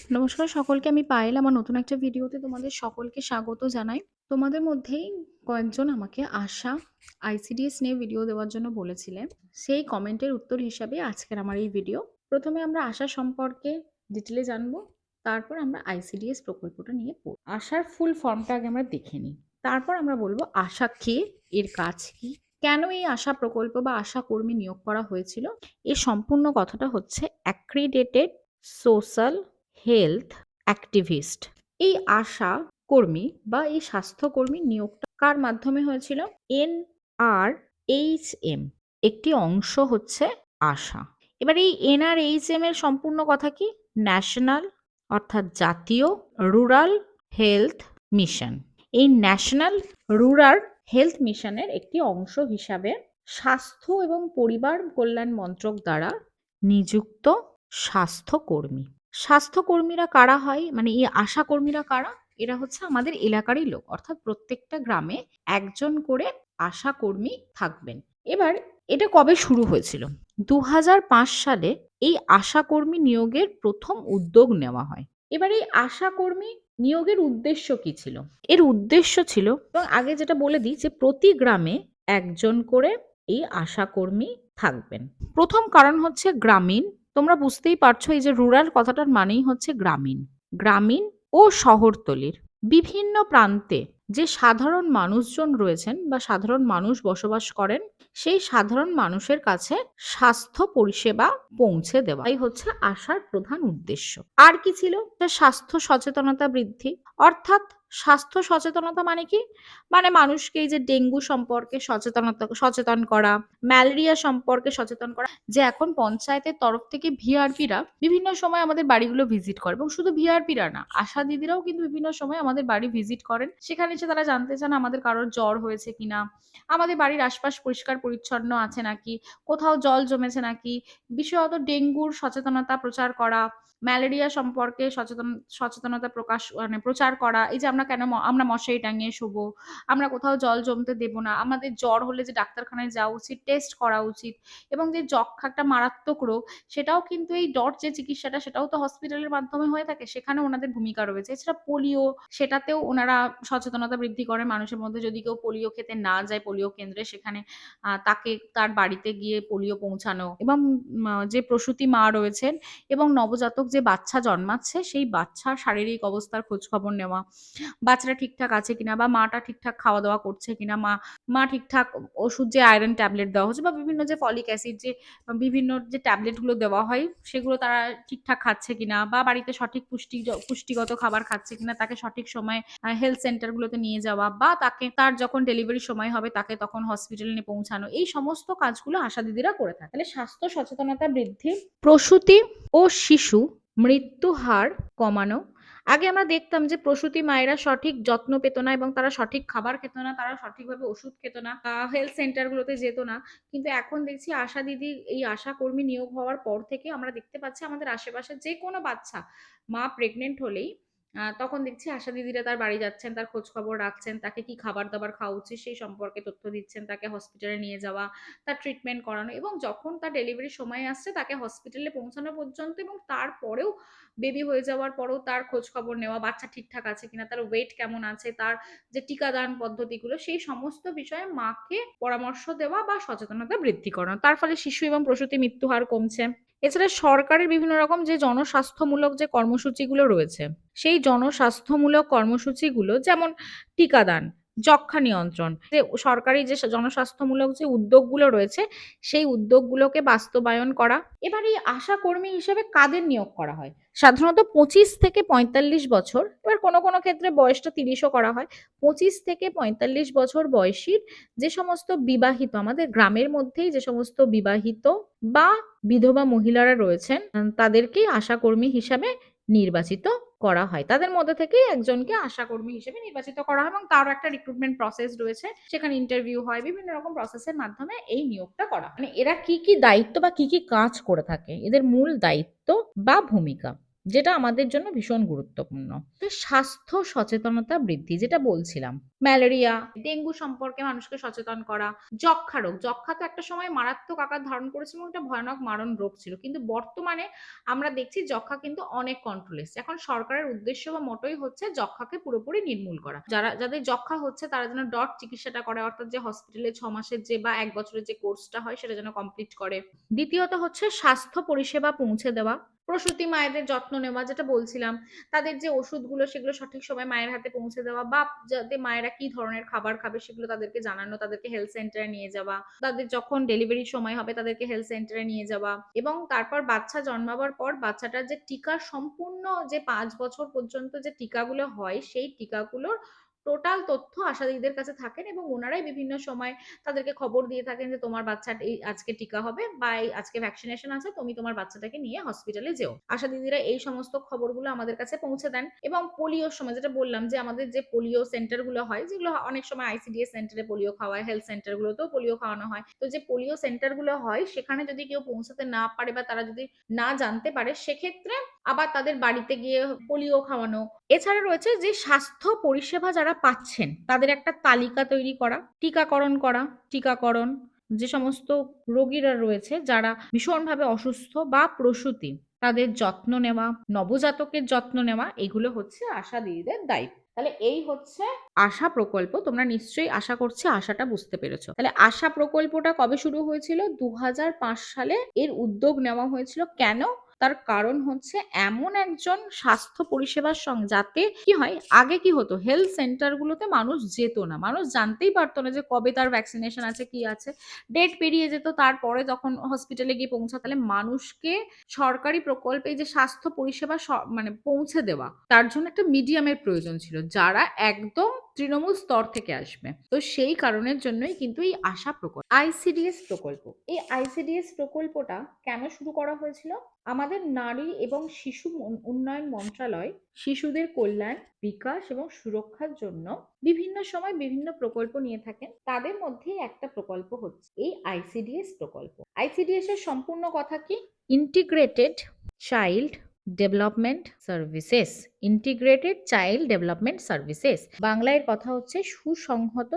নমস্কার সকলকে, আমি পায়েল। আমার নতুন একটা ভিডিওতে তোমাদের সকলকে স্বাগত জানাই। তোমাদের মধ্যেই কয়েকজন আমাকে আশা আইসিডিএস নিয়ে ভিডিও দেওয়ার জন্য বলেছিলেন। সেই কমেন্টের উত্তর হিসাবে আজকের আমার এই ভিডিও। প্রথমে আমরা আশা সম্পর্কে ডিটেলে জানবো, তারপর আমরা আইসিডিএস প্রকল্পটা নিয়ে পড়ব। আশার ফুল ফর্মটা আগে আমরা দেখে নিই, তারপর আমরা বলবো আশা কে, এর কাজ কি, কেন এই আশা প্রকল্প বা আশা কর্মী নিয়োগ করা হয়েছিল। এর সম্পূর্ণ কথাটা হচ্ছে অ্যাক্রিডেটেড সোশ্যাল হেলথ অ্যাক্টিভিস্ট। এই আশা কর্মী বা এই স্বাস্থ্যকর্মী নিয়োগটা কার মাধ্যমে হয়েছিল? NRHM একটি অংশ হচ্ছে আশা। এবার এই NRHM এর সম্পূর্ণ কথা কি? ন্যাশনাল অর্থাৎ জাতীয় রুরাল হেলথ মিশন। এই ন্যাশনাল রুরাল হেলথ মিশনের একটি অংশ হিসাবে স্বাস্থ্য এবং পরিবার কল্যাণ মন্ত্রক দ্বারা নিযুক্ত স্বাস্থ্যকর্মী। স্বাস্থ্যকর্মীরা কারা হয়, মানে এই আশা কর্মীরা কারা? এরা হচ্ছে আমাদের এলাকারই লোক, অর্থাৎ প্রত্যেকটা গ্রামে একজন করে আশা কর্মী থাকবেন। এবার এটা কবে শুরু হয়েছিল? 2005 সালে এই আশা কর্মী নিয়োগের প্রথম উদ্যোগ নেওয়া হয়। এবার এই আশা কর্মী নিয়োগের উদ্দেশ্য কি ছিল? এর উদ্দেশ্য ছিল, এবং আগে যেটা বলে দিই, যে প্রতি গ্রামে একজন করে এই আশা কর্মী থাকবেন। প্রথম কারণ হচ্ছে গ্রামীণ। তোমরা বুঝতেই পারছো, এই যে রুরাল কথাটার মানেই হচ্ছে গ্রামীণ। গ্রামীণ ও শহরতলির বিভিন্ন প্রান্তে যে সাধারণ মানুষজন রয়েছেন বা সাধারণ মানুষ বসবাস করেন, সেই সাধারণ মানুষের কাছে স্বাস্থ্য পরিষেবা পৌঁছে দেওয়া, এই হচ্ছে আশার প্রধান উদ্দেশ্য। আর কি ছিল? স্বাস্থ্য সচেতনতা বৃদ্ধি। অর্থাৎ স্বাস্থ্য সচেতনতা মানে কি? মানে মানুষকে এই যে ডেঙ্গু সম্পর্কে সচেতন করা, ম্যালেরিয়া সম্পর্কে সচেতন করা। যে এখন পঞ্চায়েতের তরফ থেকে ভিআরপিরা বিভিন্ন সময় আমাদের বাড়িগুলো ভিজিট করে, এবং শুধু ভিআরপিরা না, আশা দিদিরাও কিন্তু বিভিন্ন সময় আমাদের বাড়ি ভিজিট করেন। সেখানে এসে তারা জানতে চান আমাদের কারোর জ্বর হয়েছে কিনা, আমাদের বাড়ির আশপাশ পরিষ্কার পরিচ্ছন্ন আছে নাকি, কোথাও জল জমেছে নাকি, বিশেষত ডেঙ্গুর সচেতনতা প্রচার করা, ম্যালেরিয়া সম্পর্কে সচেতনতা প্রচার করা। এই যে আমরা মশারি টাঙিয়ে শোবো, আমরা কোথাও জল জমতে দেব না, আমাদের জ্বর হলে যে ডাক্তারখানায় যাওয়া উচিত, টেস্ট করা উচিত, এবং যে যক্ষ্মা একটা মারাত্মক রোগ, সেটাও কিন্তু এই ডট যে চিকিৎসাটা, সেটাও তো হসপিটালের মাধ্যমে হয়ে থাকে, সেখানে ওনাদের ভূমিকা রয়েছে। এছাড়া পোলিও, সেটাতেও ওনারা সচেতনতা বৃদ্ধি করেন মানুষের মধ্যে। যদি কেউ পোলিও খেতে না যায় পোলিও কেন্দ্রে, সেখানে তাকে তার বাড়িতে গিয়ে পোলিও পৌঁছানো, এবং যে প্রসূতি মা রয়েছেন এবং নবজাতক যে বাচ্চা জন্মাচ্ছে, সেই বাচ্চার শারীরিক অবস্থার খোঁজ খবর নেওয়া, বাচ্চাটা ঠিকঠাক আছে কিনা, বা মাটা ঠিকঠাক খাওয়া দাওয়া করছে কিনা, মা ঠিকঠাক ওষুধ, যে আয়রন ট্যাবলেট দেওয়া হচ্ছে, বা বিভিন্ন যে ফলিক অ্যাসিড, যে বিভিন্ন যে ট্যাবলেটগুলো দেওয়া হয়, সেগুলো তারা ঠিকঠাক খাচ্ছে কিনা, বা বাড়িতে সঠিক পুষ্টিগত খাবার খাচ্ছে কিনা, তাকে সঠিক সময় হেলথ সেন্টারগুলোতে নিয়ে যাওয়া, বা তার যখন ডেলিভারি সময় হবে তাকে তখন হসপিটালে নিয়ে পৌঁছানো, এই সমস্ত কাজগুলো আশা দিদিরা করে থাকে। তাহলে স্বাস্থ্য সচেতনতা বৃদ্ধি, প্রসূতি ও শিশু মৃত্যু হার কমানো। আগে আমরা দেখতাম যে প্রসূতি মায়েরা সঠিক যত্ন পেত না, এবং তারা সঠিক খাবার খেত না, তারা সঠিকভাবে ওষুধ খেত না, হেলথ সেন্টারগুলোতে যেত না। কিন্তু এখন দেখছি আশা দিদি, এই আশা কর্মী নিয়োগ হওয়ার পর থেকে আমরা দেখতে পাচ্ছি আমাদের আশেপাশে যে কোনো বাচ্চা, মা প্রেগনেন্ট হলেই তখন দেখছি আশা দিদিরা তার বাড়ি যাচ্ছেন, তার খোঁজ খবর রাখছেন, তাকে কি খাবার দাবার খাওয়া উচিত সেই সম্পর্কে তথ্য দিচ্ছেন, তাকে হসপিটালে নিয়ে যাওয়া, তার ট্রিটমেন্ট করানো, এবং যখন তার ডেলিভারি সময় আসছে তাকে হসপিটালে পৌঁছানো পর্যন্ত, এবং তারপরেও বেবি হয়ে যাওয়ার পরেও তার খোঁজ খবর নেওয়া, বাচ্চা ঠিকঠাক আছে কিনা, তার ওয়েট কেমন আছে, তার যে টিকাদান পদ্ধতিগুলো, সেই সমস্ত বিষয়ে মাকে পরামর্শ দেওয়া বা সচেতনতা বৃদ্ধি করানো। তার ফলে শিশু এবং প্রসূতি মৃত্যু হার কমছে। এছাড়া সরকারের বিভিন্ন রকম যে জনস্বাস্থ্যমূলক যে কর্মসূচিগুলো রয়েছে, সেই জনস্বাস্থ্যমূলক কর্মসূচিগুলো যেমন টিকাদান, যক্ষ্মা নিয়ন্ত্রণ, যে সরকারি যে জনস্বাস্থ্যমূলক যে উদ্যোগগুলো রয়েছে, সেই উদ্যোগগুলোকে বাস্তবায়ন করা। এবার এই আশা কর্মী হিসেবে কাদের নিয়োগ করা হয়? সাধারণত 25 থেকে 45 বছর, এবার কোনো কোনো ক্ষেত্রে বয়সটা 30ও করা হয়। 25 থেকে 45 বছর বয়সীর যে সমস্ত বিবাহিত, আমাদের গ্রামের মধ্যেই যে সমস্ত বিবাহিত বা বিধবা মহিলারা রয়েছেন, তাদেরকেই আশাকর্মী হিসাবে নির্বাচিত করা হয়। তাদের মধ্যে থেকেই একজনকে আশাকর্মী হিসেবে নির্বাচিত করা হয়, এবং তারও একটা রিক্রুটমেন্ট প্রসেস রয়েছে, সেখানে ইন্টারভিউ হয়, বিভিন্ন রকম প্রসেসের মাধ্যমে এই নিয়োগটা করা হয়। মানে এরা কি কি দায়িত্ব বা কি কি কাজ করে থাকে, এদের মূল দায়িত্ব বা ভূমিকা, যেটা আমাদের জন্য ভীষণ গুরুত্বপূর্ণ। স্বাস্থ্য সচেতনতা বৃদ্ধি, যেটা বলছিলাম, ম্যালেরিয়া, ডেঙ্গু সম্পর্কে মানুষকে সচেতন করা, যক্ষ্মা রোগ। যক্ষ্মা তো একটা সময় মারাত্মক আকার ধারণ করেছিল এবং একটা ভয়ানক মারণ রোগ ছিল। কিন্তু বর্তমানে আমরা দেখছি যক্ষ্মা কিন্তু অনেক কন্ট্রোলে এসছে। এখন সরকারের উদ্দেশ্য বা মোটোই হচ্ছে যক্ষ্মাকে পুরোপুরি নির্মূল করা। যাদের যক্ষ্মা হচ্ছে তারা যেন ডট চিকিৎসাটা করে, অর্থাৎ যে হসপিটালে ৬ মাসের যে বা ১ বছরের যে কোর্সটা হয় সেটা যেন কমপ্লিট করে। দ্বিতীয়ত হচ্ছে স্বাস্থ্য পরিষেবা পৌঁছে দেওয়া। প্রসূতি মায়েদের যত্ন নেওয়া, যেটা বলছিলাম। তাদের যে ওষুধগুলো সেগুলো সঠিক সময়ে মায়ের হাতে পৌঁছে দেওয়া, বা যাতে মায়েরা কি ধরনের খাবার খাবে সেগুলো তাদেরকে জানানো, তাদেরকে হেলথ সেন্টারে নিয়ে যাওয়া, তাদের যখন ডেলিভারির সময় হবে তাদেরকে হেলথ সেন্টারে নিয়ে যাওয়া, এবং তারপর বাচ্চা জন্মাবার পর বাচ্চাটার যে টিকা সম্পূর্ণ যে ৫ বছর পর্যন্ত যে টিকাগুলো হয় সেই টিকাগুলোর টোটাল তথ্য আশাদিদিদের কাছে থাকেন এবং ওনারাই বিভিন্ন সময় তাদেরকে খবর দিয়ে থাকেন যে তোমার বাচ্চার এই আজকে টিকা হবে বা এই আজকে ভ্যাকসিনেশন আছে, তুমি তোমার বাচ্চাটাকে নিয়ে হসপিটালে যেও। আশা দিদিরা এই সমস্ত খবরগুলো আমাদের কাছে পৌঁছে দেন। এবং পোলিওর সময় যেটা বললাম যে আমাদের যে পোলিও সেন্টার গুলো হয়, যেগুলো অনেক সময় আইসিডিএস সেন্টারে পোলিও খাওয়ায়, হেলথ সেন্টার গুলোতেও পোলিও খাওয়ানো হয়। তো যে পোলিও সেন্টার গুলো হয় সেখানে যদি কেউ পৌঁছাতে না পারে বা তারা যদি না জানতে পারে, সেক্ষেত্রে আবার তাদের বাড়িতে গিয়ে পোলিও খাওয়ানো। এছাড়া রয়েছে যে স্বাস্থ্য পরিষেবা যারা পাচ্ছেন তাদের একটা তালিকা তৈরি করা, টিকাকরণ করা, টিকাকরণ, যে সমস্ত রোগীরা রয়েছে যারা ভীষণভাবে অসুস্থ বা প্রসূতি তাদের যত্ন নেওয়া, নবজাতকের যত্ন নেওয়া, এগুলো হচ্ছে আশা দিদিদের দায়িত্ব। তাহলে এই হচ্ছে আশা প্রকল্প। তোমরা নিশ্চয়ই আশা করছি আশাটা বুঝতে পেরেছো। তাহলে আশা প্রকল্পটা কবে শুরু হয়েছিল? ২০০৫ সালে এর উদ্যোগ নেওয়া হয়েছিল। কেন? তার কারণ হচ্ছে এমন একজন স্বাস্থ্য পরিষেবার সঙ্গে, যাতে কি হয়, আগে কি হতো, হেলথ সেন্টার গুলোতে মানুষ যেত না, মানুষ জানতেই পারতো না যে কবে তার ভ্যাকসিনেশন আছে, কি আছে, ডেট পেরিয়ে যেত, তারপরে যখন হসপিটালে গিয়ে পৌঁছাতো। তাহলে মানুষকে সরকারি প্রকল্পে যে স্বাস্থ্য পরিষেবা মানে পৌঁছে দেওয়া, তার জন্য একটা মিডিয়ামের প্রয়োজন ছিল যারা একদম তৃণমূল স্তর থেকে আসবে। তো সেই কারণের জন্যই কিন্তু এই আশা প্রকল্প, আইসিডিএস প্রকল্প, এই আইসিডিএস প্রকল্পটা কেন শুরু করা হয়েছিল? আমাদের নারী এবং শিশু উন্নয়ন মন্ত্রণালয় শিশুদের কল্যাণ, বিকাশ এবং সুরক্ষার জন্য বিভিন্ন সময় বিভিন্ন প্রকল্প নিয়ে থাকেন। তাদের মধ্যে একটা প্রকল্প হচ্ছে এই আইসিডিএস প্রকল্প। আইসিডিএস এর সম্পূর্ণ কথা কি? Integrated child development services. Integrated child development services, বাংলায় কথা হচ্ছে সুসংহত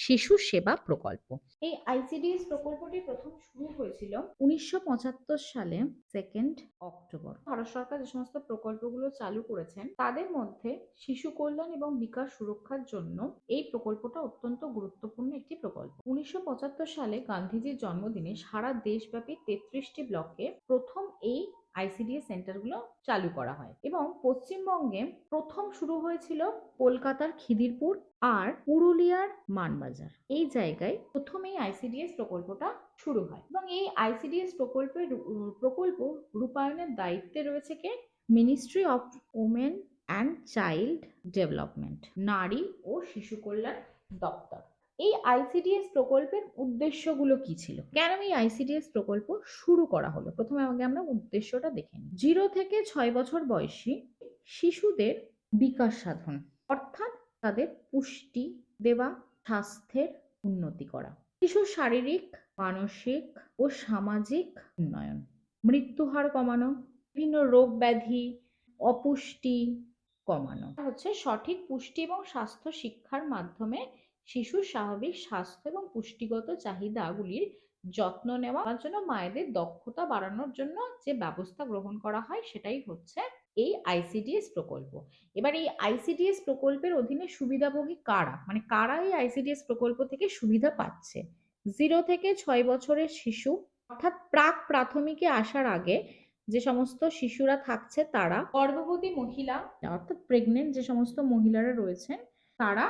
শিশু সেবা প্রকল্প। এই আইসিডিএস প্রকল্পটি প্রথম শুরু হয়েছিল ১৯৭৫ সালে 2 অক্টোবর। ভারত সরকার যে সমস্ত প্রকল্পগুলো চালু করেছেন তাদের মধ্যে শিশু কল্যাণ এবং বিকাশ সুরক্ষার জন্য এই প্রকল্পটা অত্যন্ত গুরুত্বপূর্ণ একটি প্রকল্প। ১৯৭৫ সালে গান্ধীজির জন্মদিনে সারা দেশব্যাপী ৩৩টি ব্লকে প্রথম এই আইসিডিএস সেন্টারগুলো চালু করা হয় এবং পশ্চিমবঙ্গে প্রথম শুরু হয়েছিল কলকাতার খিদিরপুর আর পুরুলিয়ার মানবাজার। এই জায়গায় প্রথম এই আইসিডিএস প্রকল্পটা শুরু হয় এবং এই আইসিডিএস প্রকল্প রূপায়ণের দায়িত্বে রয়েছে কে? Ministry of women and child development, নারী ও শিশু কল্যাণ দপ্তর। এই আইসিডিএস প্রকল্পের উদ্দেশ্যগুলো কি ছিল? কেন এই আইসিডিএস প্রকল্প শুরু করা হলো? প্রথমে আগে আমরা উদ্দেশ্যটা দেখে নিই। 0 থেকে 6 বছর বয়সী শিশুদের বিকাশ সাধন, অর্থাৎ তাদের পুষ্টি দেওয়া, স্বাস্থ্যের উন্নতি করা, শিশুর শারীরিক, মানসিক ও সামাজিক উন্নয়ন, মৃত্যুহার কমানো, বিভিন্ন রোগ ব্যাধি, অপুষ্টি কমানো, হচ্ছে সঠিক পুষ্টি এবং স্বাস্থ্য শিক্ষার মাধ্যমে শিশুর স্বাভাবিক স্বাস্থ্য এবং পুষ্টিগত চাহিদাগুলির যত্ন নেওয়ার জন্য মায়েদের দক্ষতা বাড়ানোর জন্য যে ব্যবস্থা গ্রহণ করা হয় সেটাই হচ্ছে এই আইসিডিএস প্রকল্প। এবার এই আইসিডিএস প্রকল্পের অধীনে সুবিধাভোগী কারা, মানে কারা এই আইসিডিএস প্রকল্প থেকে সুবিধা পাচ্ছে? 0 থেকে 6 বছরের শিশু, অর্থাৎ প্রাক প্রাথমিকে আসার আগে যে সমস্ত শিশুরা থাকছে তারা, গর্ভবতী মহিলা অর্থাৎ প্রেগনেন্ট যে সমস্ত মহিলারা রয়েছেন তারা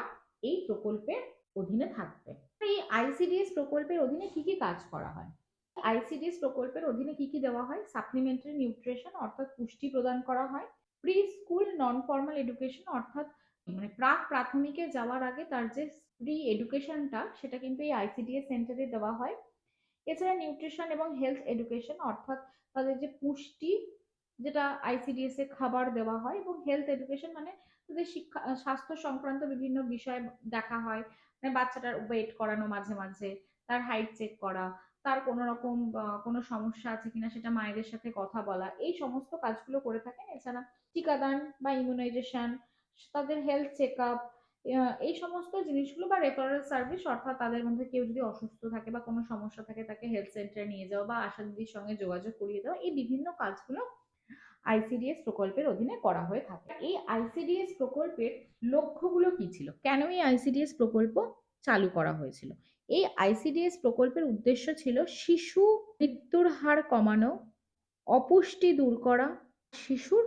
এই প্রকল্পের অধীনে থাকবে। এই আইসিডিএস প্রকল্পের অধীনে কি কি কাজ করা হয়? আইসিডিএস প্রকল্পের অধীনে কি কি দেওয়া হয়? সাপ্লিমেন্টারি নিউট্রিশন, অর্থাৎ পুষ্টি প্রদান করা হয়। Pre school non formal education, অর্থাৎ মানে প্রাক প্রাথমিকে যাওয়ার আগে তার যে প্রি এডুকেশনটা সেটা কিন্তু এই আইসিডিএস সেন্টারে দেওয়া হয়। এছাড়া নিউট্রিশন এবং হেলথ এডুকেশন, অর্থাৎ তাদের যে পুষ্টি, যেটা আইসিডিএস এ খাবার দেওয়া হয়, এবং হেলথ এডুকেশন মানে তাদের শিক্ষা স্বাস্থ্য সংক্রান্ত বিভিন্ন বিষয় দেখা হয়, মানে বাচ্চাটার ওয়েট করানো, মাঝে মাঝে তার হাইট চেক করা, তার কোনো রকম কোনো সমস্যা আছে কিনা সেটা মায়েদের সাথে কথা বলা, এই সমস্ত কাজগুলো করে থাকেন। এছাড়া টিকাদান বা ইমিউনাইজেশন, তাদের হেলথ চেক আপ, এই সমস্ত জিনিসগুলো বা রেফারেল সার্ভিস, অর্থাৎ তাদের মধ্যে কেউ যদি অসুস্থ থাকে বা কোনো সমস্যা থাকে তাকে হেলথ সেন্টারে নিয়ে যাওয়া বা আশা দিদির সঙ্গে যোগাযোগ করিয়ে দেওয়া, এই বিভিন্ন কাজগুলো আইসিডিএস প্রকল্পের অধীনে করা হয়ে থাকে। এই আইসিডিএস প্রকল্পের লক্ষ্যগুলো কি ছিল, কেন এই আইসিডিএস প্রকল্প চালু করা হয়েছিল? এই আইসিডিএস প্রকল্পের উদ্দেশ্য ছিল শিশু মৃত্যুর হার কমানো, অপুষ্টি দূর করা, শিশুর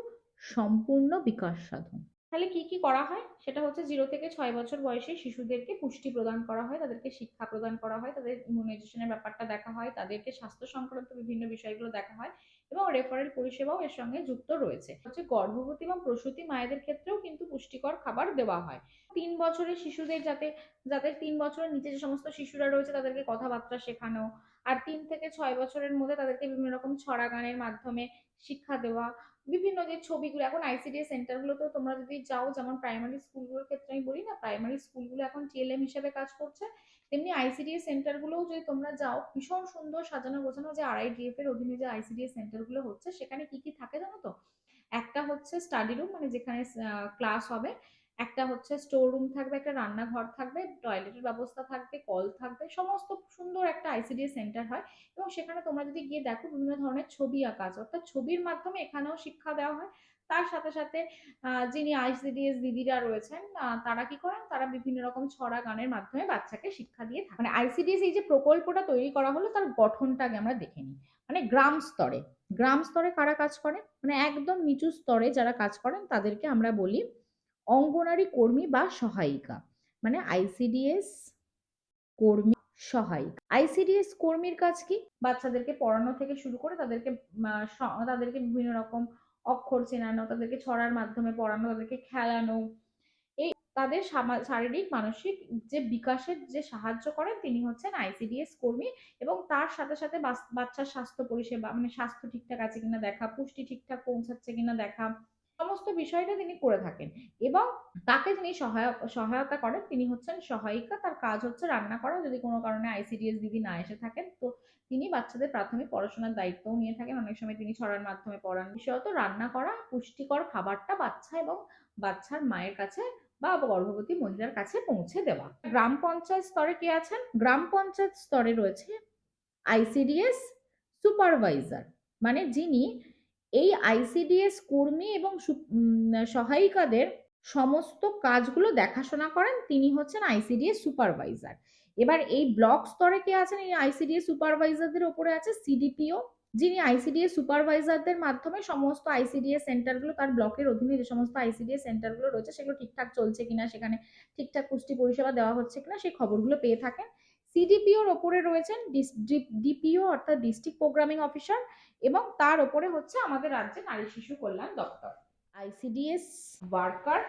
সম্পূর্ণ বিকাশ সাধন। তাহলে কি কি করা হয়, সেটা হচ্ছে 0 থেকে 6 বছর বয়সে শিশুদেরকে পুষ্টি প্রদান করা হয়, তাদেরকে শিক্ষা প্রদান করা হয়, তাদের ইমিউনাইজেশনের ব্যাপারটা দেখা হয়, তাদেরকে স্বাস্থ্য সংক্রান্ত বিভিন্ন বিষয়গুলো দেখা হয় এবং রেফারেল পরিষেবাও এর সঙ্গে যুক্ত রয়েছে। হচ্ছে গর্ভবতী এবং প্রসূতি মায়েদের ক্ষেত্রেও কিন্তু পুষ্টিকর খাবার দেওয়া হয়। 3 বছরের শিশুদের যাতে, যাদের 3 বছরের নিচে যে সমস্ত শিশুরা রয়েছে তাদেরকে কথাবার্তা শেখানো, আর 3 থেকে 6 বছরের মধ্যে তাদেরকে বিভিন্ন রকম ছড়া গানের মাধ্যমে শিক্ষা দেওয়া, বিভিন্ন যে ছবিগুলো এখন আইসিডিএস সেন্টারগুলোতেও তোমরা যদি যাও, যেমন প্রাইমারি স্কুলগুলোর ক্ষেত্রে আমি বলি না, প্রাইমারি স্কুলগুলো এখন টিএলএম হিসেবে কাজ করছে, তেমনি আইসিডিএস সেন্টারগুলোও যদি তোমরা যাও, ভীষণ সুন্দর সাজানো গোছানো যে আরআইডিএফ এর অধীনে যে আইসিডিএস সেন্টারগুলো হচ্ছে, সেখানে কি কি থাকে জানো তো? একটা হচ্ছে স্টাডি রুম, মানে যেখানে ক্লাস হবে, একটা হচ্ছে স্টোর রুম থাকবে, একটা রান্নাঘর থাকবে, টয়লেটের ব্যবস্থা থাকবে, কল থাকবে, সমস্ত সুন্দর একটা আইসিডিএস সেন্টার হয়। এবং সেখানে তোমরা যদি গিয়ে দেখো, বিভিন্ন ধরনের ছবি আঁকা আছে, অর্থাৎ ছবির মাধ্যমে এখানেও শিক্ষা দেওয়া হয়। তার সাথে সাথে যিনি আইসিডিএস দিদিরা রয়েছেন, তারা কি করেন, তারা বিভিন্ন রকম ছড়া গানের মাধ্যমে বাচ্চাকে শিক্ষা দিয়ে থাকে। মানে আইসিডিএস এই যে প্রকল্পটা তৈরি করা হলো, তার গঠনটা আগে আমরা দেখে নিই। মানে গ্রাম স্তরে, গ্রাম স্তরে কারা কাজ করে, মানে একদম নিচু স্তরে যারা কাজ করেন তাদেরকে আমরা বলি অঙ্গনারী কর্মী বা সহায়িকা। মানে আইসিডিএস কর্মী সহায়িকা। আইসিডিএস কর্মীর কাজ কি? বাচ্চাদেরকে পড়ানো থেকে শুরু করে তাদেরকে তাদেরকে বিভিন্ন রকম অক্ষর চেনানো, তাদেরকে ছড়ার মাধ্যমে পড়ানো, তাদেরকে খেলানো, এই তাদের শারীরিক মানসিক যে বিকাশের যে সাহায্য করেন তিনি হচ্ছেন আইসিডিএস কর্মী। এবং তার সাথে সাথে বাচ্চার স্বাস্থ্য পরিষেবা, মানে স্বাস্থ্য ঠিকঠাক আছে কিনা দেখা, পুষ্টি ঠিকঠাক পৌঁছাচ্ছে কিনা দেখা, সমস্ত বিষয়টা তিনি করে থাকেন। এবং তাকে যিনি সহায়তা করেন তিনি হচ্ছেন সহায়িকা। তার কাজ হচ্ছে রান্না করা, যদি কোনো কারণে আইসিডিএস দিদি না এসে থাকেন তো তিনি বাচ্চাদের প্রাথমিক পড়াশোনার দায়িত্বও নিয়ে থাকেন, অনেক সময় তিনি ছড়ার মাধ্যমে পড়ান। বিশেষত রান্না করা, পুষ্টিকর খাবারটা বাচ্চা এবং বাচ্চার মায়ের কাছে বা গর্ভবতী মহিলার কাছে পৌঁছে দেওয়া। গ্রাম পঞ্চায়েত স্তরে কে আছেন? গ্রাম পঞ্চায়েত স্তরে রয়েছে আইসিডিএস সুপারভাইজার, মানে যিনি এই আইসিডিএস কর্মী এবং সহায়িকাদের সমস্ত কাজগুলো দেখাশোনা করেন, তিনি হচ্ছেন আইসিডিএস সুপারভাইজার। এবার এই ব্লক স্তরে কে আছেন? এই আইসিডিএস সুপারভাইজারদের উপরে আছে সিডিপিও, যিনি আইসিডিএস সুপারভাইজারদের মাধ্যমে সমস্ত আইসিডিএস সেন্টারগুলো, তার ব্লকের অধীনে যে সমস্ত আইসিডিএস সেন্টারগুলো রয়েছে সেগুলো ঠিকঠাক চলছে কিনা, সেখানে ঠিকঠাক পুষ্টি পরিষেবা দেওয়া হচ্ছে কিনা সেই খবরগুলো পেয়ে থাকেন। সিডিপিওর ওপরে রয়েছেন ডিপিও, অর্থাৎ ডিস্ট্রিক্ট প্রোগ্রামিং অফিসার, এবং তার ওপরে হচ্ছে আমাদের রাজ্যে নারী শিশু কল্যাণ দপ্তর। আইসিডিএস ওয়ার্কার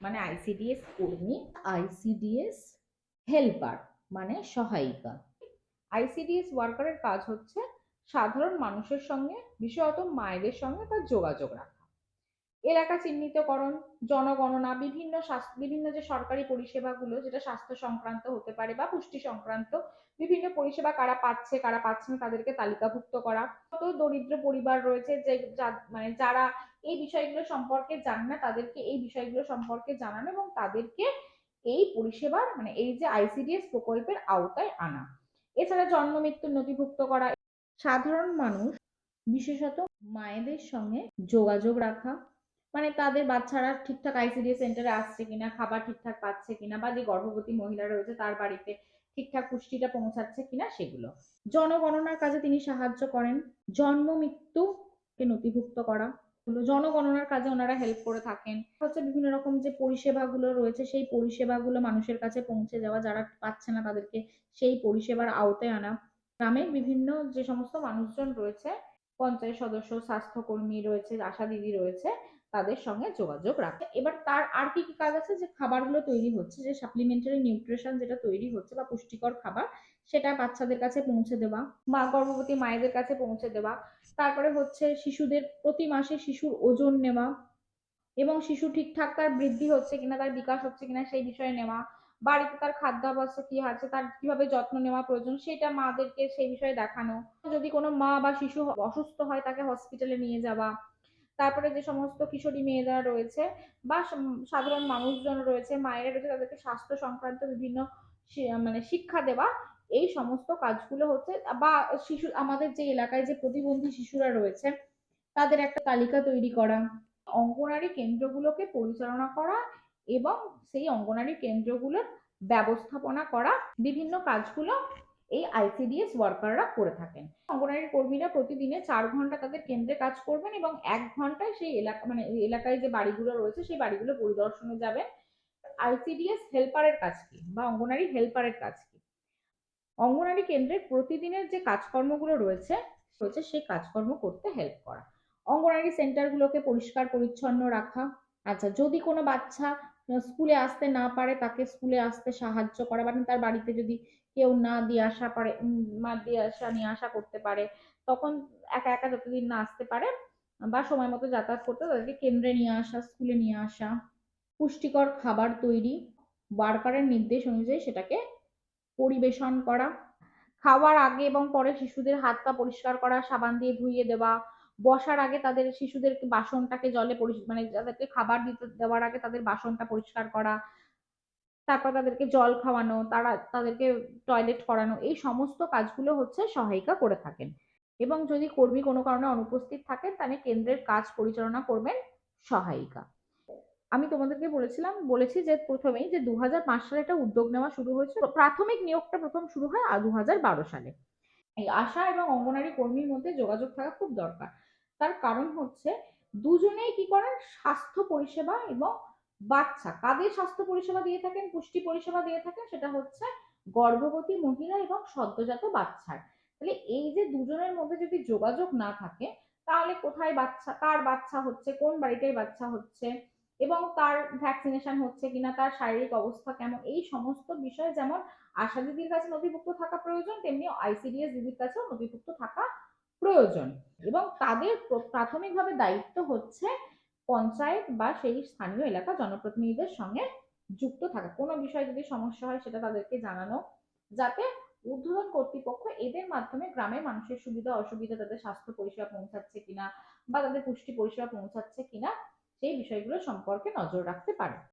মানে আইসিডিএস কর্মী, আইসিডিএস হেল্পার মানে সহায়িকা। আইসিডিএস ওয়ার্কারের কাজ হচ্ছে সাধারণ মানুষের সঙ্গে, বিশেষত মায়েদের সঙ্গে তার যোগাযোগ রাখা, এলাকা চিহ্নিতকরণ, জনগণনা, বিভিন্ন যে সরকারি পরিষেবাগুলো, যেটা স্বাস্থ্য সংক্রান্ত হতে পারে বা পুষ্টি সংক্রান্ত বিভিন্ন পরিষেবা কারা পাচ্ছে কারা পাচ্ছে না তাদেরকে তালিকাভুক্ত করা। কত দরিদ্র পরিবার রয়েছে যে মানে যারা এই বিষয়গুলো সম্পর্কে জানে না, তাদেরকে এই বিষয়গুলো সম্পর্কে জানানো এবং তাদেরকে এই পরিষেবার, মানে এই যে আইসিডিএস প্রকল্পের আওতায় আনা। এছাড়া জন্ম মৃত্যুর নথিভুক্ত করা, সাধারণ মানুষ বিশেষত মায়েদের সঙ্গে যোগাযোগ রাখা, মানে তাদের বাচ্চারা ঠিকঠাক আইসিডিএস সেন্টারে আসছে কিনা, খাবার ঠিকঠাক পাচ্ছে কিনা, বা যে গর্ভবতী মহিলা রয়েছে তার বাড়িতে ঠিকঠাক পুষ্টিটা পৌঁছাচ্ছে কিনা সেগুলো। জনগণনার কাজে তিনি সাহায্য করেন। জন্ম মৃত্যুকে নথিভুক্ত করা, জনগণনার কাজে ওনারা হেল্প করে থাকেন। হচ্ছে বিভিন্ন রকম যে পরিষেবাগুলো রয়েছে সেই পরিষেবাগুলো মানুষের কাছে পৌঁছে যাওয়া, যারা পাচ্ছে না তাদেরকে সেই পরিষেবার আওতায় আনা। গ্রামের বিভিন্ন যে সমস্ত মানুষজন রয়েছে, পঞ্চায়েত সদস্য, স্বাস্থ্যকর্মী রয়েছে, আশা দিদি রয়েছে, তাদের সঙ্গে যোগাযোগ রাখে। এবার তার আর কি কি কাজ আছে? যে খাবারগুলো তৈরি হচ্ছে, যে সাপ্লিমেন্টারি নিউট্রিশন যেটা তৈরি হচ্ছে বা পুষ্টিকর খাবার, সেটা বাচ্চাদের কাছে পৌঁছে দেওয়া, মা গর্ভবতী মায়েদের কাছে পৌঁছে দেওয়া। তারপরে হচ্ছে শিশুদের প্রতি মাসে শিশুর ওজন নেওয়া এবং শিশু ঠিকঠাক তার বৃদ্ধি হচ্ছে কিনা, তার বিকাশ হচ্ছে কিনা সেই বিষয়ে নেওয়া। বাড়িতে তার খাদ্যাভ্যাস কি আছে, তার কিভাবে যত্ন নেওয়া প্রয়োজন সেটা মাদেরকে সেই বিষয়ে দেখানো। যদি কোনো মা বা শিশু অসুস্থ হয় তাকে হসপিটালে নিয়ে যাওয়া। তারপরে যে সমস্ত কিশোরী মেয়েরা রয়েছে বা সাধারণ মানুষজন রয়েছে, মায়েরা রয়েছে, তাদেরকে স্বাস্থ্য সংক্রান্ত বিভিন্ন মানে শিক্ষা দেওয়া, এই সমস্ত কাজগুলো হচ্ছে। বা শিশু, আমাদের যে এলাকায় যে প্রতিবন্ধী শিশুরা রয়েছে তাদের একটা তালিকা তৈরি করা, অঙ্গনারী কেন্দ্রগুলোকে পরিচালনা করা এবং সেই অঙ্গনারী কেন্দ্রগুলোর ব্যবস্থাপনা করা, বিভিন্ন কাজগুলো এই আইসিডিএস ওয়ার্কাররা করে থাকেন। অঙ্গনারী কর্মীরা প্রতিদিনে 4 ঘন্টা তাদের কেন্দ্রে কাজ করবেন এবং 1 ঘন্টায় সেই এলাকা, মানে এলাকায় যে বাড়িগুলো রয়েছে সেই বাড়িগুলো পরিদর্শনে যাবেন। আইসিডিএস হেল্পারের কাজ কি বা অঙ্গনারী হেল্পারের কাজ কি? অঙ্গনারী কেন্দ্রের প্রতিদিনের যে কাজকর্মগুলো রয়েছে সেই কাজকর্ম করতে হেল্প করা, অঙ্গনারী সেন্টারগুলোকে পরিষ্কার পরিচ্ছন্ন রাখা। আচ্ছা, যদি কোনো বাচ্চা স্কুলে আসতে না পারে তাকে স্কুলে আসতে সাহায্য করা, মানে তার বাড়িতে যদি কেউ না দিয়ে আসা পারে, দিয়ে আসা নিয়ে আসা করতে পারে, তখন একা একা যতদিন না আসতে পারে বা সময় মতো যাতায়াত করতে, তাদেরকে কেন্দ্রে নিয়ে আসা, স্কুলে নিয়ে আসা, পুষ্টিকর খাবার তৈরি, ওয়ার্কারের নির্দেশ অনুযায়ী সেটাকে পরিবেশন করা, খাওয়ার আগে এবং পরে শিশুদের হাত পা পরিষ্কার করা, সাবান দিয়ে ধুইয়ে দেওয়া, বসার আগে তাদের শিশুদের বাসনটাকে জলে মানে যাদেরকে খাবার দিতে দেওয়ার আগে তাদের বাসনটা পরিষ্কার করা, তারপর তাদেরকে জল খাওয়ানো, তাদেরকে টয়লেট করানো, এই সমস্ত কাজগুলো হচ্ছে সহায়িকা করে থাকেন। এবং যদি কর্মী কোনো কারণে অনুপস্থিত থাকেন তাহলে কেন্দ্রের কাজ পরিচালনা করবেন সহায়িকা। আমি তোমাদেরকে বলেছি যে প্রথমেই যে 2005 সালে একটা উদ্যোগ নেওয়া শুরু হয়েছে। প্রাথমিক নিয়োগটা প্রথম শুরু হয় 2012 সালে। এই আশা এবং অঙ্গনারী কর্মীর মধ্যে যোগাযোগ থাকা খুব দরকার। তার কারণ হচ্ছে দুজনেই কি করেন, স্বাস্থ্য পরিষেবা এবং বাচ্চা, কাদের স্বাস্থ্য পরিষেবা দিয়ে থাকেন, পুষ্টি পরিষেবা দিয়ে থাকেন, সেটা হচ্ছে গর্ভবতী মহিলা এবং সদ্যজাত বাচ্চার। তাহলে এই যে দুজনের মধ্যে যদি যোগাযোগ না থাকে, তাহলে কোথায় বাচ্চা, কার বাচ্চা হচ্ছে, কোন বাড়িটায় বাচ্চা হচ্ছে এবং তার ভ্যাকসিনেশন হচ্ছে কিনা, তার শারীরিক অবস্থা কেমন, এই সমস্ত বিষয় যেমন আশা দিদির কাছে নথিভুক্ত থাকা প্রয়োজন, তেমনি আইসিডিএস দিদির কাছেও নথিভুক্ত থাকা প্রয়োজন। এবং তাদের প্রাথমিকভাবে দায়িত্ব হচ্ছে পঞ্চায়েত বা সেই স্থানীয় এলাকা জনপ্রতিনিধিদের সঙ্গে যুক্ত থাকা, কোনো বিষয় যদি সমস্যা হয় সেটা তাদেরকে জানানো, যাতে ঊর্ধ্বতন কর্তৃপক্ষ এদের মাধ্যমে গ্রামের মানুষের সুবিধা অসুবিধা, তাদের স্বাস্থ্য পরিষেবা পৌঁছাচ্ছে কিনা বা তাদের পুষ্টি পরিষেবা পৌঁছাচ্ছে কিনা সেই বিষয়গুলো সম্পর্কে নজর রাখতে পারে।